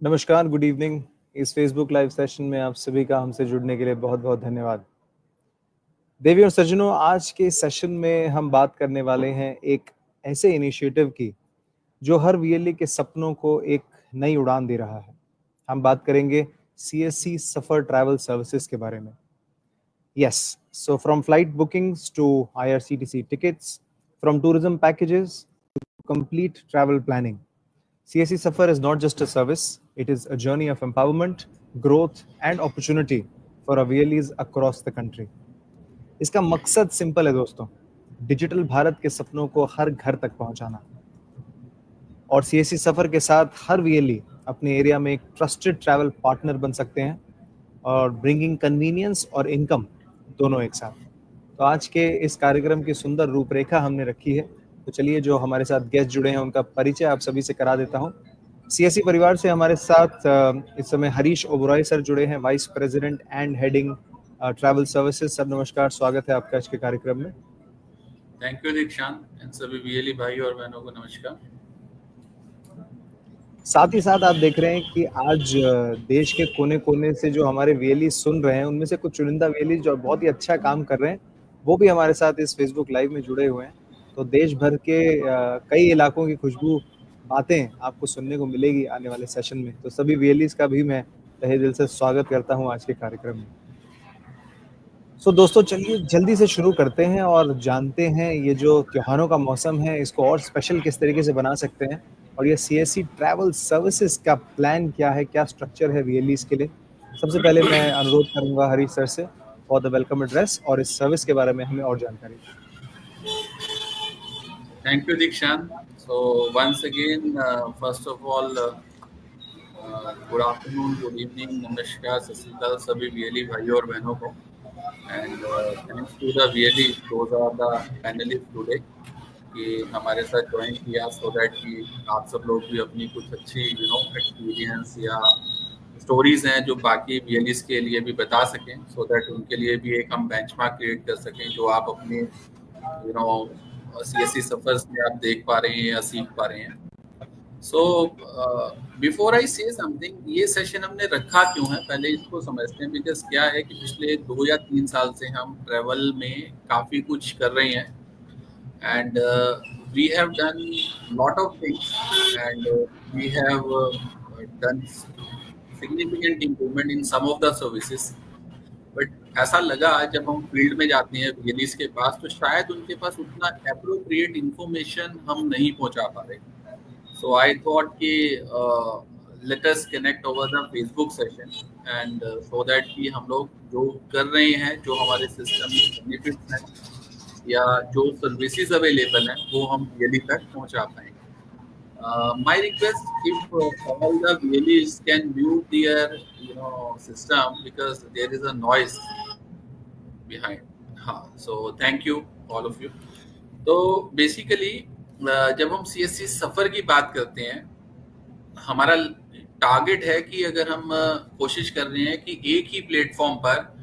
नमस्कार, good evening. इस Facebook live session में आप सभी का हमसे जुड़ने के लिए बहुत बहुत धन्यवाद। देवी और सज्जनों, आज के सेशन में हम बात करने वाले हैं एक ऐसे इनिशिएटिव की जो हर वीएलई के सपनों को एक नई उड़ान दे रहा है। हम बात करेंगे सीएससी सफर ट्रैवल सर्विसेज के बारे में। Yes, so from flight bookings to IRCTC tickets, from tourism packages to complete travel planning, CSC Safar is not just a service, it is a journey of empowerment, growth and opportunity for our VLEs across the country. इसका मकसद simple है दोस्तों, digital Bharat के सपनों को हर घर तक पहुंचाना। और CSC सफर के साथ हर VLE अपने एरिया में एक ट्रस्टेड ट्रैवल पार्टनर बन सकते हैं और ब्रिंगिंग कन्वीनियंस और इनकम दोनों एक साथ। तो आज के इस कार्यक्रम की सुंदर रूपरेखा हमने रखी है। तो चलिए, जो हमारे साथ गेस्ट जुड़े हैं उनका परिचय आप सभी से करा देता हूं। सीएससी परिवार से हमारे साथ इस समय हरीश ओबरॉय सर जुड़े हैं, vice president and heading travel services. Sir नमस्कार, स्वागत है आपका आज के कार्यक्रम में। थैंक यू दीक्षांत एंड सभी वीएलई भाई और बहनों को नमस्कार। साथ ही साथ आप देख रहे हैं कि आज देश के कोने कोने से जो हमारे वीएलई सुन रहे हैं उनमें से कुछ चुनिंदा वीएलई जो बहुत ही अच्छा काम कर रहे हैं वो भी हमारे साथ इस फेसबुक लाइव में जुड़े हुए हैं। तो देश भर के कई इलाकों की खुशबू बातें आपको सुनने को मिलेगी आने वाले सेशन में। तो सभी वीएलईज का भी मैं तहे दिल से स्वागत करता हूं आज के कार्यक्रम में। सो दोस्तों, चलिए जल्दी से शुरू करते हैं और जानते हैं ये जो त्योहारों का मौसम है इसको और स्पेशल किस तरीके से बना सकते हैं, और ये सीएससी ट्रैवल सर्विसेज का प्लान क्या है, क्या स्ट्रक्चर है वीएलईज के लिए। सबसे पहले मैं अनुरोध करूंगा हरीश सर से फॉर द वेलकम एड्रेस और इस सर्विस के बारे में हमें और जानकारी। Thank you Dikshant. So once again first of all good afternoon, good evening, नमस्कार, सत श्री अकाल सभी वीएलई भाइयों और बहनों को। And thanks to the VLE, those are the panelists today कि हमारे साथ ज्वाइन किया सो दैट कि आप सब लोग भी अपनी कुछ अच्छी एक्सपीरियंस या स्टोरीज हैं जो बाकी वीएलईज के लिए भी बता सकें, सो दैट उनके लिए भी एक हम बेंचमार्क क्रिएट कर सकें जो आप अपने सीएससी सफर्स में आप देख पा रहे हैं या सीख पा रहे हैं। सो बिफोर आई से समथिंग, ये सेशन हमने रखा क्यों है पहले इसको समझते हैं। बिकॉज क्या है कि पिछले 2 या 3 साल से हम ट्रेवल में काफ़ी कुछ कर रहे हैं and we have done lot of things and we have done significant improvement in some of the services, but ऐसा लगा जब हम फील्ड में जाते हैं वीएलईज के पास तो शायद उनके पास उतना एप्रोप्रिएट इंफॉर्मेशन हम नहीं पहुंचा पा रहे। सो आई थॉट कि let us connect over the Facebook session and so that कि हम लोग जो कर रहे हैं, जो हमारे सिस्टम में बेनिफिट्स हैं या जो सर्विसेज अवेलेबल हैं वो हम वीएलई तक पहुंचा पाएंगे। My request, if all the VLEs can mute their system because there is a noise behind. हाँ, so thank you all of you. तो बेसिकली जब हम सीएससी सफर की बात करते हैं, हमारा टारगेट है कि अगर हम कोशिश कर रहे हैं कि एक ही प्लेटफॉर्म पर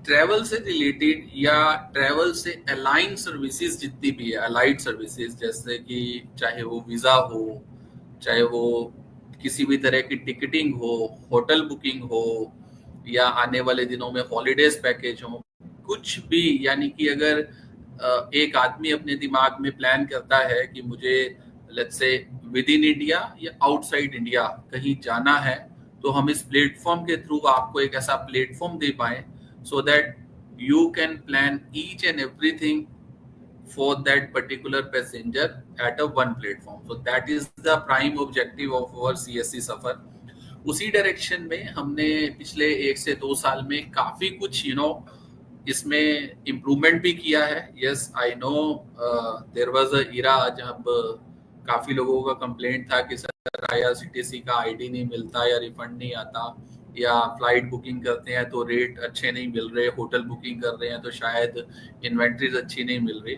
ट्रैवल से रिलेटेड या ट्रैवल से अलाइन सर्विसेज जितनी भी है, अलाइड सर्विसेज, जैसे कि चाहे वो वीज़ा हो, चाहे वो किसी भी तरह की टिकटिंग हो, होटल बुकिंग हो, या आने वाले दिनों में हॉलीडेज पैकेज हो, कुछ भी, यानी कि अगर एक आदमी अपने दिमाग में प्लान करता है कि मुझे let's say with in India या आउटसाइड इंडिया कहीं जाना है, तो हम इस प्लेटफॉर्म के थ्रू आपको एक ऐसा प्लेटफॉर्म दे पाएं so that you can plan each and everything for that particular passenger at a one platform. So that is the prime objective of our CSC सफर। उसी डायरेक्शन में हमने पिछले 1 से 2 साल में काफी कुछ इसमें इम्प्रूवमेंट भी किया है। Yes, I know there was a era जब काफी लोगों का कंप्लेंट था कि सर आईआरसीटीसी का आईडी नहीं मिलता या रिफंड नहीं आता, या फ्लाइट बुकिंग करते हैं तो रेट अच्छे नहीं मिल रहे, होटल बुकिंग कर रहे हैं तो शायद इन्वेंट्रीज अच्छी नहीं मिल रही।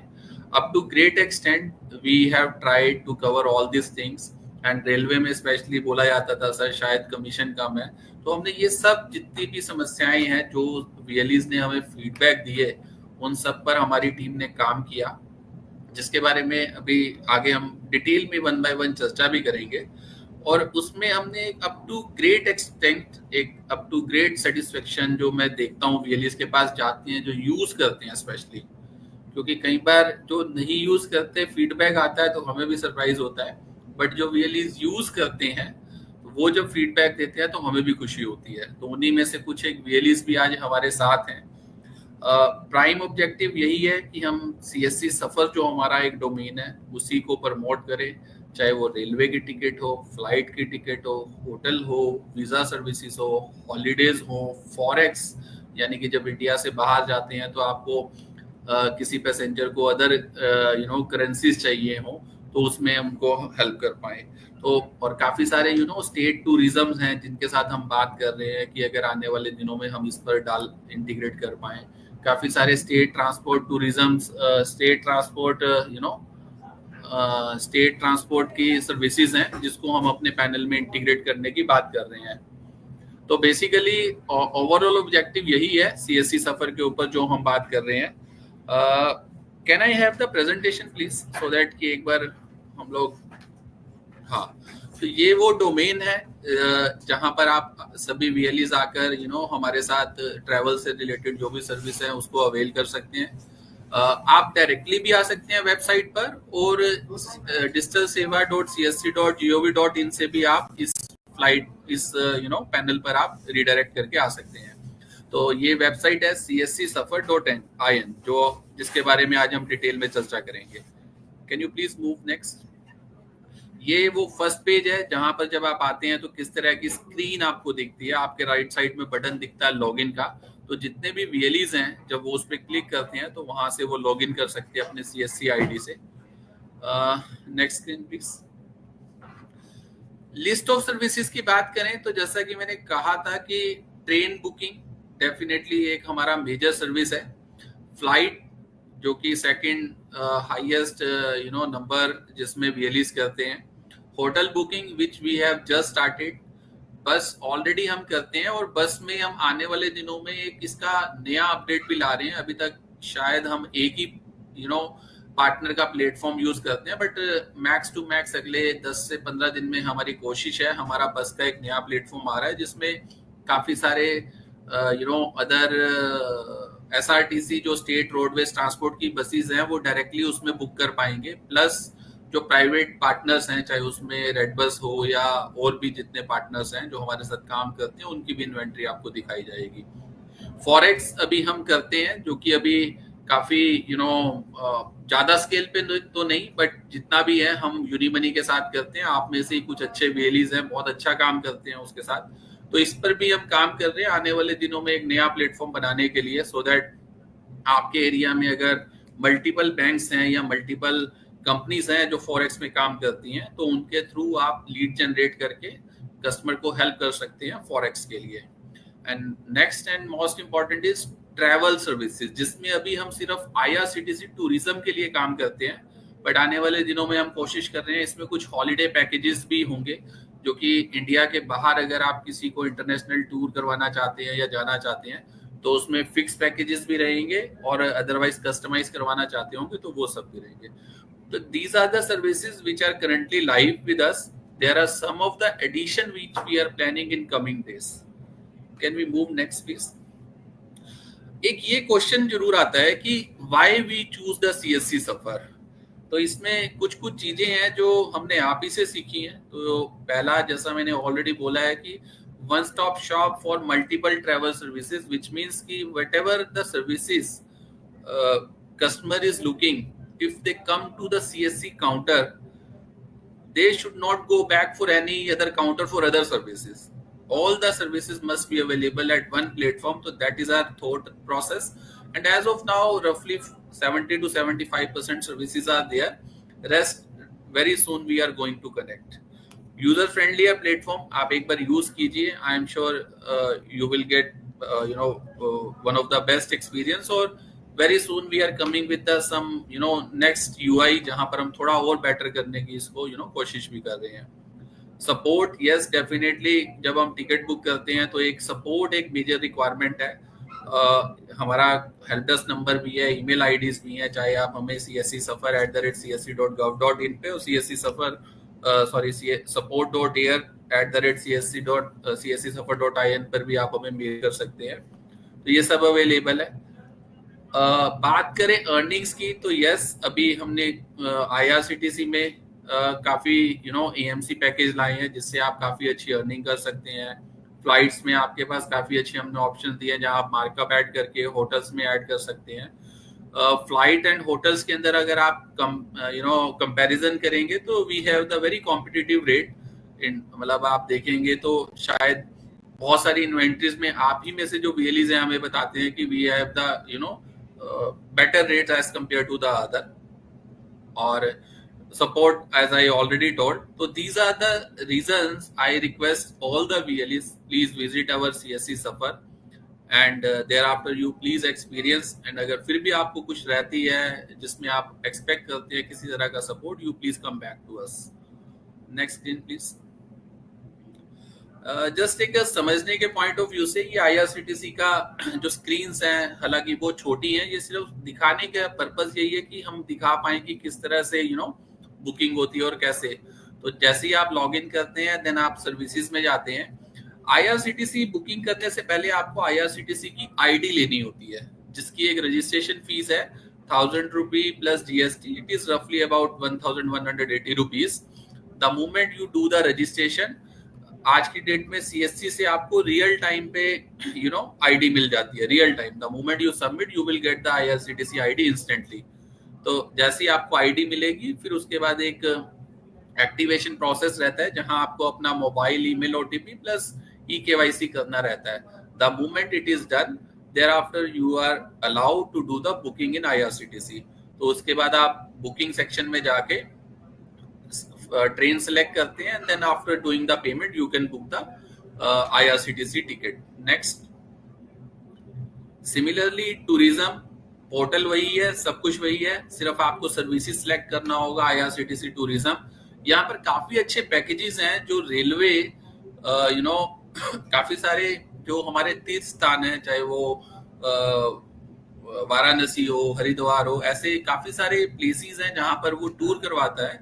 Up to great extent we have tried to cover all this things and railway में स्पेशली बोला जाता था सर शायद कमीशन कम है। तो हमने ये सब जितनी भी समस्याएं हैं जो वीएलईज ने हमें फीडबैक दिए, उन सब पर हमारी टीम ने काम किया, जिसके बारे में अभी आगे हम डिटेल में 1 बाय 1 चर्चा भी करेंगे। और उसमें हमने एक अप टू ग्रेट एक्सटेंट, एक अप टू ग्रेट सेटिस्फेक्शन जो मैं देखता हूँ वीएलईज के पास जाते हैं जो यूज करते हैं स्पेशली, क्योंकि कई बार जो नहीं यूज करते फीडबैक आता है तो हमें भी सरप्राइज होता है, बट जो वीएलईज यूज करते हैं वो जब फीडबैक देते हैं तो हमें भी खुशी होती है। तो उन्हीं में से कुछ एक वीएलईज भी आज हमारे साथ हैं। प्राइम ऑब्जेक्टिव यही है कि हम सीएससी सफर जो हमारा एक डोमेन है उसी को प्रमोट करें, चाहे वो रेलवे की टिकट हो, फ्लाइट की टिकट हो, होटल हो, वीजा सर्विसेज हो, हॉलीडेज हो, फॉरेक्स यानी कि जब इंडिया से बाहर जाते हैं तो आपको किसी पैसेंजर को अदर करेंसीज चाहिए हो तो उसमें हमको हेल्प कर पाए। तो और काफी सारे स्टेट टूरिज्म हैं जिनके साथ हम बात कर रहे हैं कि अगर आने वाले दिनों में हम इस पर इंटीग्रेट कर पाए। काफी सारे state transport tourism, state transport की सर्विसेज हैं जिसको हम अपने पैनल में इंटीग्रेट करने की बात कर रहे हैं। तो बेसिकली ओवरऑल ऑब्जेक्टिव यही है सीएससी सफर के ऊपर जो हम बात कर रहे हैं। Can I have the presentation please, so that कि एक बार हम लोग, हाँ, तो ये वो डोमेन है जहां पर आप सभी वीएलईज आकर हमारे साथ ट्रैवल से रिलेटेड जो भी सर्विस है उसको अवेल कर सकते हैं। आप डायरेक्टली भी आ सकते हैं वेबसाइट पर, और digitalseva.csc.gov.in से भी आप इस पैनल पर आप रिडायरेक्ट करके आ सकते हैं। तो ये वेबसाइट है cscsuffer.in जिसके बारे में आज हम डिटेल में चर्चा करेंगे। Can you please move next. ये वो फर्स्ट पेज है जहां पर जब आप आते हैं तो किस तरह की स्क्रीन आपको दिखती है। आपके राइट साइड में बटन दिखता है लॉगिन का, तो जितने भी वीएलईज हैं जब वो उस पर क्लिक करते हैं तो वहां से वो लॉगिन कर सकते हैं अपने सीएससी आईडी से। Next screen please. List of services की बात करें तो जैसा कि मैंने कहा था कि ट्रेन बुकिंग डेफिनेटली एक हमारा मेजर सर्विस है। फ्लाइट जो कि सेकंड हाईएस्ट नंबर जिसमें वीएलईज करते हैं। Hotel booking which we have just started. Bus already हम करते हैं और बस में हम आने वाले दिनों में एक इसका नया अपडेट भी ला रहे हैं। अभी तक शायद हम एक ही पार्टनर का प्लेटफॉर्म यूज करते हैं, बट मैक्स टू मैक्स अगले 10 से 15 दिन में हमारी कोशिश है हमारा बस का एक नया प्लेटफॉर्म आ रहा है जिसमें काफी सारे अदर एसआरटीसी जो स्टेट रोडवेज ट्रांसपोर्ट की बसेस हैं वो डायरेक्टली उसमें बुक कर पाएंगे। प्लस जो प्राइवेट पार्टनर्स हैं चाहे उसमें रेड बस हो या और भी जितने पार्टनर्स हैं जो हमारे साथ काम करते हैं उनकी भी इन्वेंट्री आपको दिखाई जाएगी। फॉरेक्स अभी हम करते हैं जो कि अभी काफी ज्यादा स्केल पे तो नहीं, बट जितना भी है हम यूनिमनी के साथ करते हैं। आप में से ही कुछ अच्छे वीएलईज हैं, बहुत अच्छा काम करते हैं उसके साथ, तो इस पर भी हम काम कर रहे हैं आने वाले दिनों में एक नया प्लेटफॉर्म बनाने के लिए, सो दैट आपके एरिया में अगर मल्टीपल बैंक्स हैं या मल्टीपल कंपनीज हैं जो फॉरेक्स में काम करती हैं तो उनके थ्रू आप लीड जनरेट करके कस्टमर को हेल्प कर सकते हैं फॉरेक्स के लिए। And next and most important is travel services, जिसमें अभी हम सिर्फ आईआरसीटीसी टूरिज्म के लिए काम करते हैं, बट आने वाले दिनों में हम कोशिश कर रहे हैं इसमें कुछ हॉलीडे पैकेजेस भी होंगे जो कि इंडिया के बाहर अगर आप किसी को इंटरनेशनल टूर करवाना चाहते हैं या जाना चाहते हैं तो उसमें फिक्स पैकेजेस भी रहेंगे, और अदरवाइज कस्टमाइज करवाना चाहते होंगे तो वो सब भी रहेंगे। तो these are the services which are currently live with us. There are some of the addition which we are planning in coming days. Can we move next please? एक ये क्वेश्चन जरूर आता है कि why we choose the CSC सफर। तो इसमें कुछ चीजें हैं जो हमने आप ही से सीखी हैं। तो पहला, जैसा मैंने ऑलरेडी बोला है कि one stop shop for multiple travel services, which means कि whatever the services customer is looking, if they come to the CSC counter, they should not go back for any other counter for other services. All the services must be available at one platform. So that is our thought process. And as of now, roughly 70 to 75% services are there. Rest very soon we are going to connect. User friendly platform. आप एक बार use कीजिए. I am sure you will get one of the best experience. और very soon we are coming with the some next UI जहां पर हम थोड़ा और better करने की इसको कोशिश भी कर रहे हैं। सपोर्ट, यस डेफिनेटली, जब हम टिकट बुक करते हैं तो एक सपोर्ट एक मेजर रिक्वायरमेंट है। हमारा हेल्प डेस्क नंबर भी है, ईमेल आईडीज भी हैं, चाहे आप हमें cscsuffer@csc.gov.in पे और csc suffer सॉरी support.air@csc.cscsuffer.in पर भी आप हमें मेल कर सकते हैं, तो ये सब अवेलेबल है। बात करें अर्निंग्स की तो यस, अभी हमने IRCTC में काफी AMC पैकेज लाए हैं जिससे आप काफी अच्छी अर्निंग कर सकते हैं। फ्लाइट्स में आपके पास काफी अच्छे हमने ऑप्शन दिए हैं जहां आप मार्कअप ऐड करके होटल्स में ऐड कर सकते हैं। फ्लाइट एंड होटल्स के अंदर अगर आप कंपैरिजन करेंगे तो we have the very competitive rate. मतलब आप देखेंगे तो शायद बहुत सारी इन्वेंट्रीज में आप ही में से जो VLEs हैं हमें बताते हैं कि we have the better rates as compared to the other, or support as I already told. So these are the reasons I request all the VLEs please visit our CSC Suffer and thereafter you please experience, and अगर फिर भी आपको कुछ रहती है जिसमें आप expect करते हैं किसी तरह का support, you please come back to us. Next screen please. Just एक समझने के पॉइंट ऑफ व्यू से ये IRCTC का जो स्क्रीन्स हैं, हालांकि वो छोटी हैं, ये सिर्फ दिखाने का पर्पस यही है कि हम दिखा पाए कि किस तरह से बुकिंग होती है और कैसे। तो जैसे ही आप लॉग इन करते हैं देन आप सर्विसेज में जाते हैं। IRCTC बुकिंग करने से पहले आपको IRCTC की ID लेनी होती है जिसकी एक रजिस्ट्रेशन फीस है 1000 रुपी प्लस GST। इट इज रफली about 1180 rupees. The moment you do the registration, आज की डेट में CSC से आपको रियल टाइम पे ID मिल जाती है, real time. The moment you submit you will get the IRCTC ID instantly. तो जैसे ही आपको ID मिलेगी फिर उसके बाद एक एक्टिवेशन प्रोसेस रहता है जहां आपको अपना mobile, email, OTP plus eKYC करना रहता है। The moment it is done thereafter you are allowed to do the booking in IRCTC। तो उसके बाद आप बुकिंग सेक्शन में जाके ट्रेन सेलेक्ट करते हैं, then after doing the payment you can book the IRCTC ticket. Next, similarly tourism portal वही है, सब कुछ वही है, सिर्फ आपको सर्विसेज सिलेक्ट करना होगा IRCTC टूरिज्म। यहाँ पर काफी अच्छे पैकेजेस हैं जो रेलवे काफी सारे जो हमारे तीर्थ स्थान है, चाहे वो वाराणसी हो, हरिद्वार हो, ऐसे काफी सारे प्लेसेस हैं जहां पर वो टूर करवाता है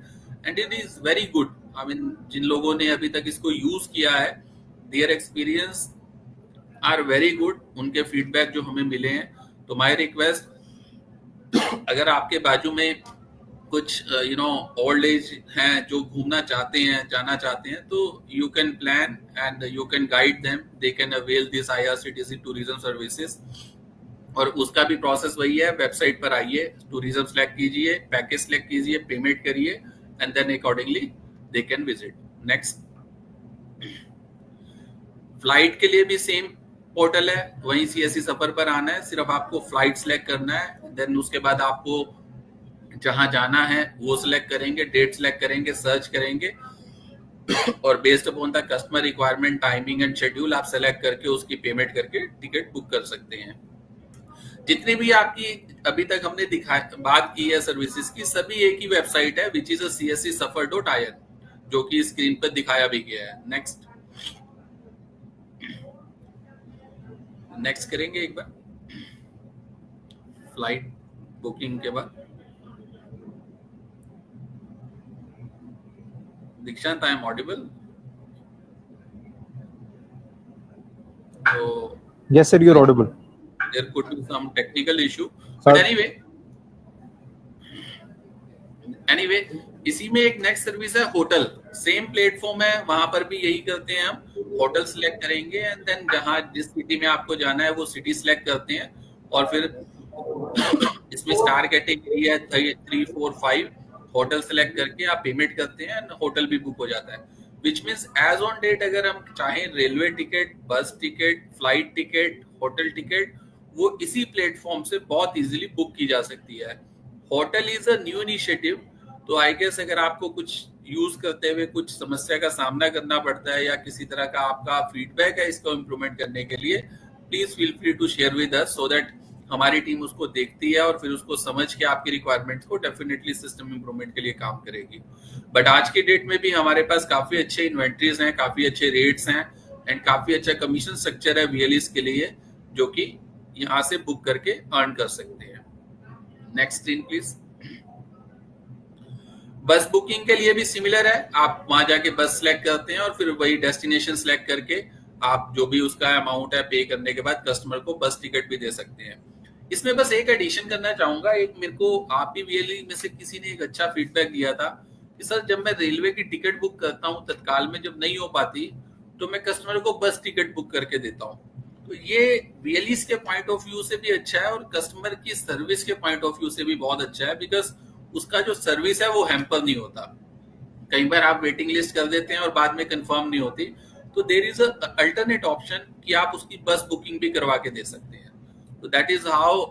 and it is very good. I mean जिन लोगों ने अभी तक इसको यूज किया है their experience are very good, उनके फीडबैक जो हमें मिले हैं। तो माय रिक्वेस्ट, अगर आपके बाजू में कुछ ओल्ड एज हैं जो घूमना चाहते हैं, जाना चाहते हैं, तो you can plan and you can guide them, they can avail this IRCTC tourism services. और उसका भी प्रोसेस वही है, वेबसाइट पर आइए, टूरिज्म सेलेक्ट कीजिए, पैकेज सेलेक्ट कीजिए, पेमेंट करिए and then accordingly they can visit. Next, flight के लिए भी सेम पोर्टल है, वहीं CSC सफर पर आना है, सिर्फ आपको फ्लाइट सेलेक्ट करना है, देन उसके बाद आपको जहां जाना है वो सिलेक्ट करेंगे, डेट सिलेक्ट करेंगे, सर्च करेंगे और based upon the customer requirement, timing and schedule आप सेलेक्ट करके उसकी पेमेंट करके टिकट बुक कर सकते हैं। जितनी भी आपकी अभी तक हमने बात की है सर्विसेज की, सभी एक ही वेबसाइट है विच इज cscsuffer.in, जो कि स्क्रीन पर दिखाया भी गया है। नेक्स्ट करेंगे एक बार फ्लाइट बुकिंग के बाद। दीक्षांत, I am audible? So yes sir, you're audible. There could be some technical issue, but anyway इसी में एक नेक्स्ट सर्विस है होटल, सेम प्लेटफॉर्म है, वहां पर भी यही करते हैं हम, होटल सिलेक्ट करेंगे एंड देन जहां जिस सिटी में आपको जाना है वो सिटी सिलेक्ट करते हैं और फिर इसमें स्टार कैटेगरी है 3, 4, 5, होटल सिलेक्ट करके आप पेमेंट करते हैं एंड होटल भी बुक हो जाता है। Which means as on date अगर हम चाहें railway ticket, bus ticket, flight ticket, hotel ticket, वो इसी प्लेटफॉर्म से बहुत इजीली बुक की जा सकती है। Hotel is a new initiative, तो आई गेस अगर आपको कुछ यूज करते हुए कुछ समस्या का सामना करना पड़ता है या किसी तरह का आपका फीडबैक है इसको इम्प्रूवमेंट करने के लिए, please feel free to share with us so that हमारी टीम उसको देखती है और फिर उसको समझ के आपकी रिक्वायरमेंट्स को डेफिनेटली सिस्टम इंप्रूवमेंट के लिए काम करेगी। बट आज की डेट में भी हमारे पास काफी अच्छे इन्वेंट्रीज हैं, काफी अच्छे रेट्स हैं एंड काफी अच्छा कमीशन स्ट्रक्चर है VLEs के लिए, जो कि यहाँ से बुक करके अर्न कर सकते हैं। Next screen please. बस बुकिंग के लिए भी सिमिलर है, आप वहां जाके बस सिलेक्ट करते हैं और फिर वही डेस्टिनेशन सिलेक्ट करके आप जो भी उसका अमाउंट है पे करने के बाद कस्टमर को बस टिकट भी दे सकते हैं। इसमें बस एक एडिशन करना चाहूंगा, एक मेरे को आप ही वीएलई में से किसी ने एक अच्छा फीडबैक दिया था कि सर जब मैं रेलवे की टिकट बुक करता हूँ तत्काल में जब नहीं हो पाती तो मैं कस्टमर को बस टिकट बुक करके देता हूँ। तो ये वीएलईस के पॉइंट ऑफ व्यू से भी अच्छा है और कस्टमर की सर्विस के पॉइंट ऑफ व्यू से भी बहुत अच्छा है, बिकॉज उसका जो सर्विस है वो हैम्पर नहीं होता। कई बार आप वेटिंग लिस्ट कर देते हैं और बाद में कंफर्म नहीं होती, तो देयर इज अल्टरनेट ऑप्शन कि आप उसकी बस बुकिंग भी करवा के दे सकते हैं। तो that is how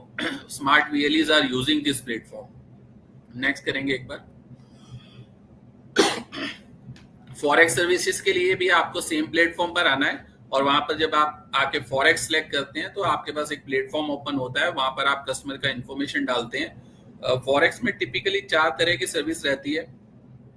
smart VLEs are using this platform. Next करेंगे एक बार। फॉरेक्स सर्विसेज के लिए भी आपको सेम प्लेटफॉर्म पर आना है और वहां पर जब आप आके फॉरेक्स सिलेक्ट करते हैं तो आपके पास एक प्लेटफॉर्म ओपन होता है, वहां पर आप कस्टमर का इन्फॉर्मेशन डालते हैं। फॉरेक्स में टिपिकली 4 तरह की सर्विस रहती है,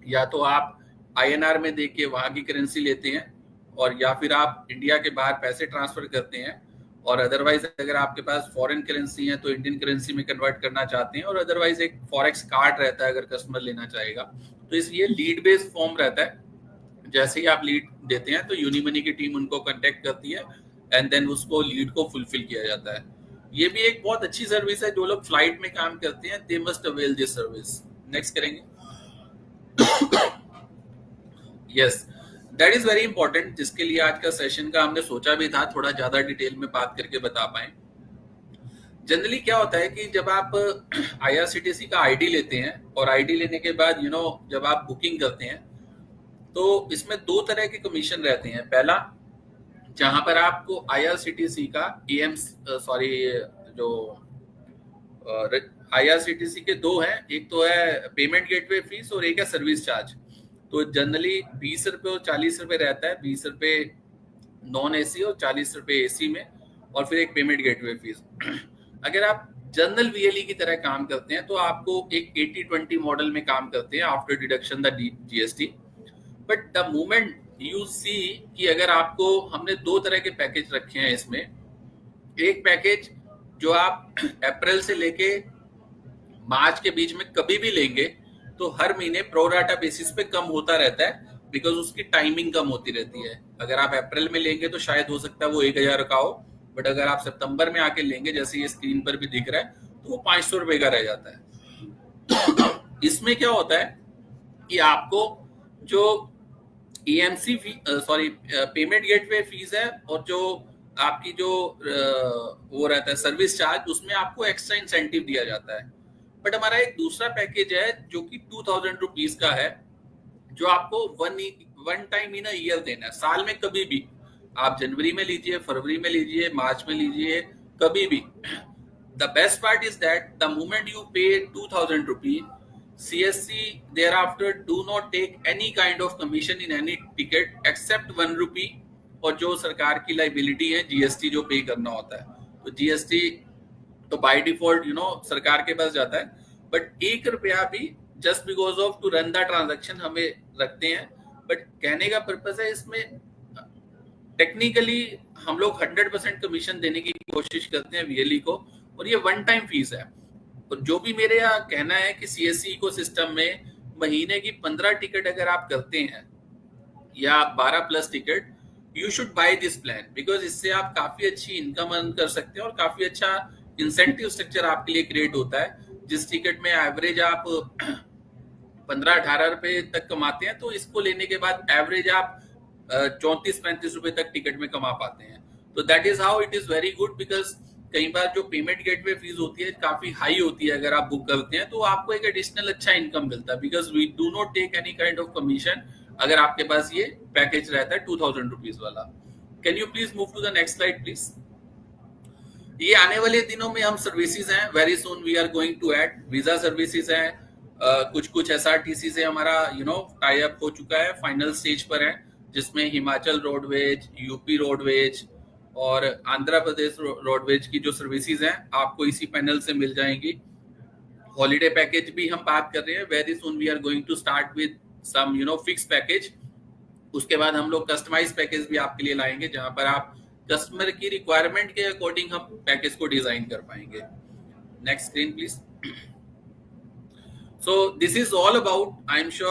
या तो आप आईएनआर में देके वहां की करेंसी लेते हैं, और या फिर आप इंडिया के बाहर पैसे ट्रांसफर करते हैं, और अदरवाइज अगर आपके पास फॉरेन करेंसी है तो इंडियन करेंसी में कन्वर्ट करना चाहते हैं, और अदरवाइज एक फॉरेक्स कार्ड रहता है अगर कस्टमर लेना चाहेगा। तो इसलिए लीड बेस्ड फॉर्म रहता है, जैसे ही आप लीड देते हैं तो यूनिमनी की टीम उनको कांटेक्ट करती है एंड देन उसको लीड को फुलफिल किया जाता है। ये भी एक बहुत अच्छी सर्विस है, जो लोग फ्लाइट में काम करते हैं they must avail this service. Next करेंगे। Yes, that is very important, जिसके लिए आज का सेशन का हमने सोचा भी था थोड़ा ज्यादा डिटेल में बात करके बता पाए। जनरली क्या होता है कि जब आप आईआरसीटीसी का आईडी लेते हैं और आईडी लेने के बाद जब आप बुकिंग करते हैं तो इसमें 2 तरह के कमीशन रहते हैं। पहला, जहां पर आपको आईआरसीटीसी का जो आईआरसीटीसी के 2 हैं, एक तो है पेमेंट गेटवे फीस और एक है सर्विस चार्ज। तो जनरली 20 रुपए और 40 रुपए रहता है, 20 रुपए नॉन एसी और 40 रुपए एसी में, और फिर एक पेमेंट गेटवे फीस। अगर आप जनरल वीएलई की तरह काम करते हैं तो आपको एक 80-20 मॉडल में काम करते हैं after deduction the GST. But the moment you see कि अगर आपको हमने 2 तरह के पैकेज रखे हैं इसमें, एक पैकेज जो आप अप्रैल से लेके मार्च के बीच में कभी भी लेंगे तो हर महीने प्रो राटा बेसिस पे कम होता रहता है, बिकॉज उसकी टाइमिंग कम होती रहती है। अगर आप अप्रैल में लेंगे तो शायद हो सकता है वो 1000 का हो, बट अगर आप सितंबर में आके लेंगे, जैसे ये स्क्रीन पर भी दिख रहा है, तो वो 500 रुपए का रह जाता है। इसमें क्या होता है कि आपको जो EMC पेमेंट गेटवे फीस है और जो आपकी जो वो रहता है सर्विस चार्ज, उसमें आपको एक्स्ट्रा इंसेंटिव दिया जाता है। बट हमारा एक दूसरा पैकेज है जो कि 2000 रुपीज का है, जो आपको one time in a year देना है, साल में कभी भी। आप जनवरी में लीजिए, फरवरी में लीजिए, मार्च में लीजिए, कभी भी। The best part is that the moment you पे 2000 rupees, CSC thereafter do not take any kind of commission in any ticket except 1 rupee, और जो सरकार की लाइबिलिटी है जीएसटी जो पे करना होता है, तो जीएसटी तो बाय डिफॉल्ट सरकार के पास जाता है, बट 1 रुपया भी just because of to run the transaction हमें रखते हैं। बट कहने का पर्पस है, इसमें टेक्निकली हम लोग 100% कमीशन देने की कोशिश करते हैं वीएलई को, और ये वन टाइम फीस है। और जो भी मेरे यहाँ कहना है कि सीएससी इकोसिस्टम में महीने की 15 टिकट अगर आप करते हैं या 12+ ticket, you should by this plan, because इससे आप काफी अच्छी इनकम अर्न कर सकते हैं और काफी अच्छा इंसेंटिव स्ट्रक्चर आपके लिए क्रिएट होता है। जिस टिकट में एवरेज आप 15-18 रुपए तक कमाते हैं, तो इसको लेने के बाद एवरेज आप 34-35 रुपए तक टिकट में कमा पाते हैं। तो that is how it is very good, because कई बार जो पेमेंट गेटवे फीस होती है काफी हाई होती है, अगर आप बुक करते हैं तो आपको एक एडिशनल अच्छा इनकम मिलता है, because we do not take any kind of commission अगर आपके पास ये पैकेज रहता है 2000 रुपीज वाला। Can you please move to the next slide please. ये आने वाले दिनों में हम सर्विसेज हैं, very soon we are going to add visa services हैं। कुछ एसआरटीसी से हमारा टाई अप हो चुका है, फाइनल स्टेज पर है, जिसमें हिमाचल रोडवेज, यूपी रोडवेज और आंध्र प्रदेश रोडवेज की जो सर्विसेज हैं आपको इसी पैनल से मिल जाएंगी। हॉलीडे पैकेज भी हम बात कर रहे हैं, very soon we are going to start with some fix package. उसके बाद हम लोग कस्टमाइज पैकेज भी आपके लिए लाएंगे, जहां पर आप कस्टमर की रिक्वायरमेंट के अकॉर्डिंग हम पैकेज को डिजाइन कर पाएंगे। Next screen please. So this is all about, I'm sure